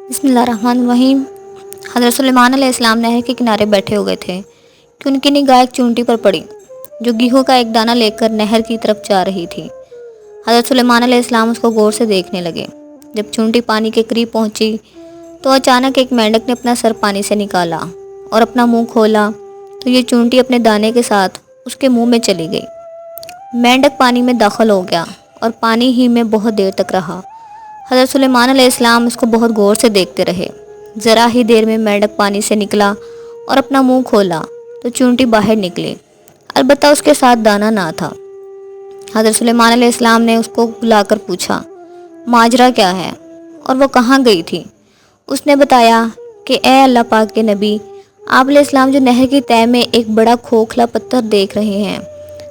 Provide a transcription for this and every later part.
بسم اللہ الرحمن الرحیم۔ حضرت سلیمان علیہ السلام نہر کے کنارے بیٹھے ہوئے تھے کہ ان کی نگاہ ایک چونٹی پر پڑی جو گیہوں کا ایک دانہ لے کر نہر کی طرف جا رہی تھی۔ حضرت سلیمان علیہ السلام اس کو غور سے دیکھنے لگے۔ جب چونٹی پانی کے قریب پہنچی تو اچانک ایک مینڈک نے اپنا سر پانی سے نکالا اور اپنا منہ کھولا تو یہ چونٹی اپنے دانے کے ساتھ اس کے منہ میں چلی گئی۔ مینڈک پانی میں داخل ہو گیا اور پانی ہی میں بہت دیر تک رہا۔ حضرت سلیمان علیہ السلام اس کو بہت غور سے دیکھتے رہے۔ ذرا ہی دیر میں مینڈک پانی سے نکلا اور اپنا منہ کھولا تو چونٹی باہر نکلی، البتہ اس کے ساتھ دانہ نہ تھا۔ حضرت سلیمان علیہ السلام نے اس کو بلا کر پوچھا، ماجرا کیا ہے اور وہ کہاں گئی تھی؟ اس نے بتایا کہ اے اللہ پاک کے نبی، آپ علیہ السلام جو نہر کی تہہ میں ایک بڑا کھوکھلا پتھر دیکھ رہے ہیں،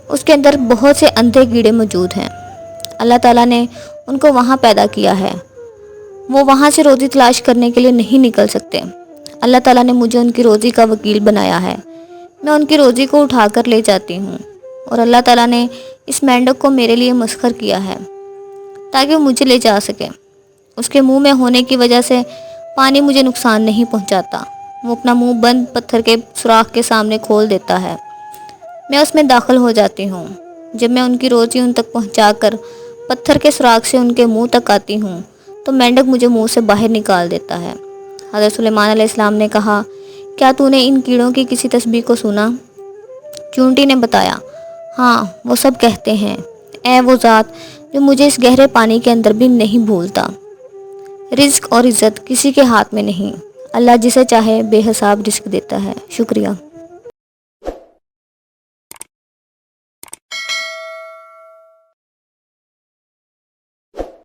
اس کے اندر بہت سے اندھے کیڑے موجود ہیں۔ اللہ تعالیٰ نے ان کو وہاں پیدا کیا ہے، وہ وہاں سے روزی تلاش کرنے کے لیے نہیں نکل سکتے۔ اللہ تعالیٰ نے مجھے ان کی روزی کا وکیل بنایا ہے، میں ان کی روزی کو اٹھا کر لے جاتی ہوں، اور اللہ تعالیٰ نے اس مینڈک کو میرے لیے مسخر کیا ہے تاکہ وہ مجھے لے جا سکے۔ اس کے منہ میں ہونے کی وجہ سے پانی مجھے نقصان نہیں پہنچاتا، وہ اپنا منہ بند پتھر کے سوراخ کے سامنے کھول دیتا ہے، میں اس میں داخل ہو جاتی ہوں۔ جب میں ان کی روزی ان تک پہنچا کر پتھر کے سوراخ سے ان کے منہ تک آتی ہوں تو مینڈک مجھے منہ سے باہر نکال دیتا ہے۔ حضرت سلیمان علیہ السلام نے کہا، کیا تو نے ان کیڑوں کی کسی تسبیح کو سنا؟ چونٹی نے بتایا، ہاں، وہ سب کہتے ہیں، اے وہ ذات جو مجھے اس گہرے پانی کے اندر بھی نہیں بھولتا۔ رزق اور عزت کسی کے ہاتھ میں نہیں، اللہ جسے چاہے بے حساب رزق دیتا ہے۔ شکریہ۔